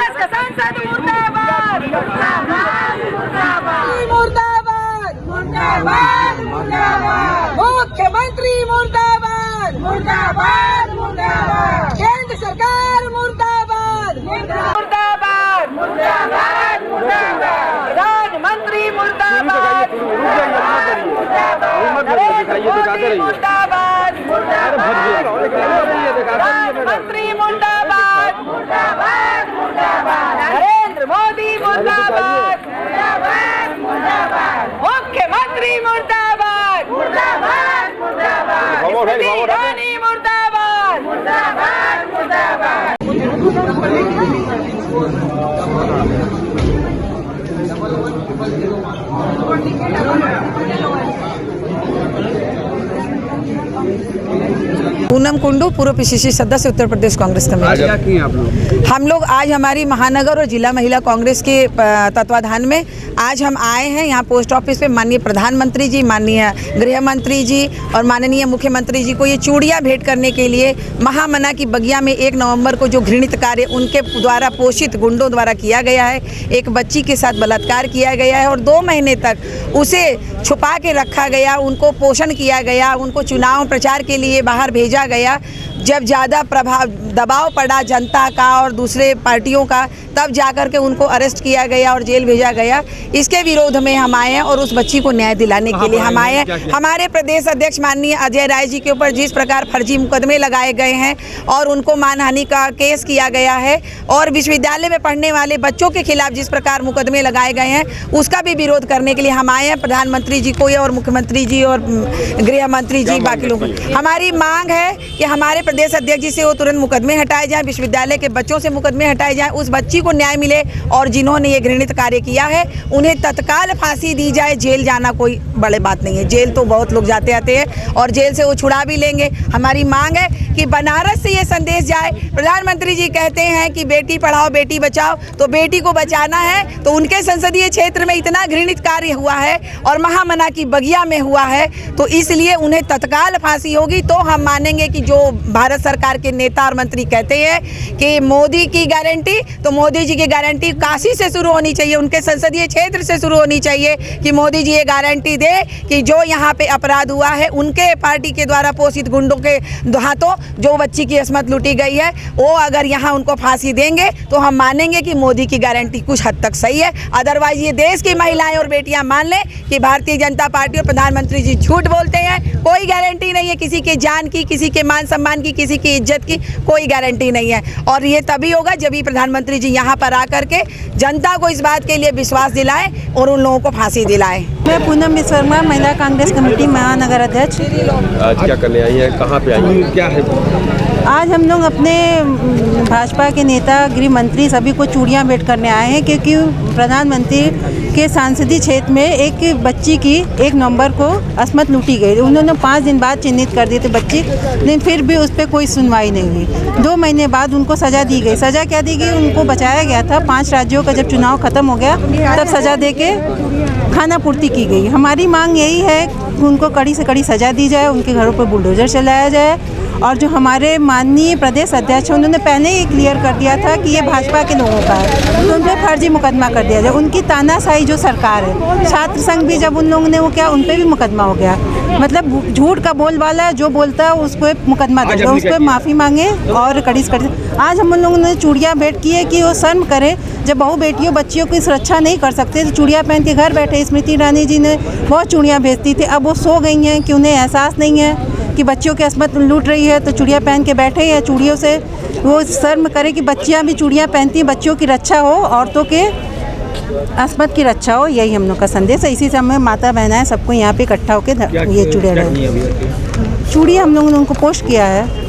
कांग्रेस का सांसद मुर्दाबाद मुर्दाबाद मुर्दाबाद मुर्दाबाद मुर्दाबाद मुख्यमंत्री मुर्दाबाद मुर्दाबाद मुर्दाबाद केंद्र सरकार मुर्दाबाद मुर्दाबाद मुर्दाबाद मुर्दाबाद प्रधानमंत्री मुर्दाबाद मुर्दाबाद प्रधानमंत्री मुर्दाबाद मुर्दाबाद मुर्दाबाद नरेंद्र मोदी मुर्दाबाद मुर्दाबाद मुर्दाबाद मुख्यमंत्री मुर्दाबाद मुर्दाबाद मुर्दाबाद रानी मुर्दाबाद मुर्दाबाद मुर्दाबाद। पूनम कुंडू, पूर्व पीसीसी सदस्य, उत्तर प्रदेश कांग्रेस कमेटी। हम लोग आज हमारी महानगर और जिला महिला कांग्रेस के तत्वाधान में आज हम आए हैं यहाँ पोस्ट ऑफिस पे। माननीय प्रधानमंत्री जी, माननीय गृह मंत्री जी और माननीय मुख्यमंत्री जी को ये चूड़ियाँ भेंट करने के लिए महामना की बगिया में 1 नवंबर को जो घृणित कार्य उनके द्वारा पोषित गुंडों द्वारा किया गया है, एक बच्ची के साथ बलात्कार किया गया है और 2 महीने तक उसे छुपा के रखा गया, उनको पोषण किया गया, उनको चुनाव प्रचार के लिए बाहर भेजा गया। जब ज़्यादा दबाव पड़ा जनता का और दूसरे पार्टियों का, तब जाकर के उनको अरेस्ट किया गया और जेल भेजा गया। इसके विरोध में हम आए हैं और उस बच्ची को न्याय दिलाने के लिए हम आए हैं। हमारे प्रदेश अध्यक्ष माननीय अजय राय जी के ऊपर जिस प्रकार फर्जी मुकदमे लगाए गए हैं और उनको मानहानि का केस किया गया है और विश्वविद्यालय में पढ़ने वाले बच्चों के खिलाफ जिस प्रकार मुकदमे लगाए गए हैं, उसका भी विरोध करने के लिए हम आए हैं। प्रधानमंत्री जी को और मुख्यमंत्री जी और गृह मंत्री जी, बाकी लोग, हमारी मांग है कि हमारे प्रदेश अध्यक्ष जी से वो तुरंत मुकदमे हटाए जाएं, विश्वविद्यालय के बच्चों से मुकदमे हटाए जाएं, उस बच्ची को न्याय मिले और जिन्होंने ये घृणित कार्य किया है उन्हें तत्काल फांसी दी जाए। जेल जाना कोई बड़ी बात नहीं है, जेल तो बहुत लोग जाते आते हैं और जेल से वो छुड़ा भी लेंगे। हमारी मांग है कि बनारस से ये संदेश जाए। प्रधानमंत्री जी कहते हैं कि बेटी पढ़ाओ बेटी बचाओ, तो बेटी को बचाना है तो उनके संसदीय क्षेत्र में इतना घृणित कार्य हुआ है और महामना की बगिया में हुआ है, तो इसलिए उन्हें तत्काल फांसी होगी। तो हम मानेंगे कि जो भारत सरकार के नेता और मंत्री कहते हैं कि मोदी की गारंटी, तो मोदी जी की गारंटी काशी से शुरू होनी चाहिए, उनके संसदीय क्षेत्र से शुरू होनी चाहिए कि मोदी जी ये गारंटी दे कि जो यहाँ पे अपराध हुआ है उनके पार्टी के द्वारा पोषित गुंडों के हाथों जो बच्ची की अस्मत लूटी गई है, वो अगर यहाँ उनको फांसी देंगे तो हम मानेंगे कि मोदी की गारंटी कुछ हद तक सही है। अदरवाइज ये देश की महिलाएं और बेटियां मान लें कि भारतीय जनता पार्टी और प्रधानमंत्री जी झूठ बोलते हैं। कोई गारंटी नहीं है किसी के जान की, किसी के मान सम्मान की, किसी की इज्जत की कोई गारंटी नहीं है। और ये तभी होगा जब ही प्रधानमंत्री जी यहाँ पर आकर के जनता को इस बात के लिए विश्वास दिलाएं और उन लोगों को फांसी दिलाएं। मैं पूनम विश्वकर्मा, महिला कांग्रेस कमेटी महानगर अध्यक्ष। आज क्या करने आई है, कहाँ पे आई है, क्या है? आज हम लोग अपने भाजपा के नेता, गृह मंत्री सभी को चूड़ियाँ भेंट करने आए हैं क्योंकि प्रधानमंत्री के सांसदीय क्षेत्र में एक बच्ची की 1 नवंबर को अस्मत लूटी गई। उन्होंने 5 दिन बाद चिन्हित कर दिए थे बच्ची, लेकिन फिर भी उस पर कोई सुनवाई नहीं हुई। 2 महीने बाद उनको सज़ा दी गई। सज़ा क्या दी गई? उनको बचाया गया था। 5 राज्यों का जब चुनाव खत्म हो गया तब सज़ा दे के खाना पूर्ति की गई। हमारी मांग यही है कि उनको कड़ी से कड़ी सज़ा दी जाए, उनके घरों पर बुलडोजर चलाया जाए। और जो हमारे माननीय प्रदेश अध्यक्ष हैं उन्होंने पहले ही क्लियर कर दिया था कि ये भाजपा के लोगों का है, तो उन पर फर्जी मुकदमा कर दिया जाए। उनकी तानाशाही जो सरकार है, छात्र संघ भी जब उन लोगों ने वो किया उन पर भी मुकदमा हो गया। मतलब झूठ का बोलबाला जो बोलता है उसको मुकदमा दे, उसको माफ़ी मांगे और कड़ी से कड़ी। आज हम उन लोगों ने चूड़ियाँ भेंट की है कि वो शर्म करें, जब बहु बेटियों बच्चियों की सुरक्षा नहीं कर सकते तो चूड़ियाँ पहन के घर बैठे। स्मृति ईरानी जी ने बहुत चूड़ियाँ भेजती थी, अब वो सो गई हैं कि उन्हें एहसास नहीं है कि बच्चियों की अस्मत लूट रही है, तो चूड़ियाँ पहन के बैठे हैं। चूड़ियों से वो शर्म करे कि बच्चियाँ भी चूड़ियाँ पहनती हैं, बच्चियों की रक्षा हो, औरतों के अस्मत की रक्षा हो, यही हम लोग का संदेश है। इसी समय माता बहनाएं सबको यहाँ पे इकट्ठा होकर ये चूड़ियाँ हम लोगों ने उनको पोस्ट किया है।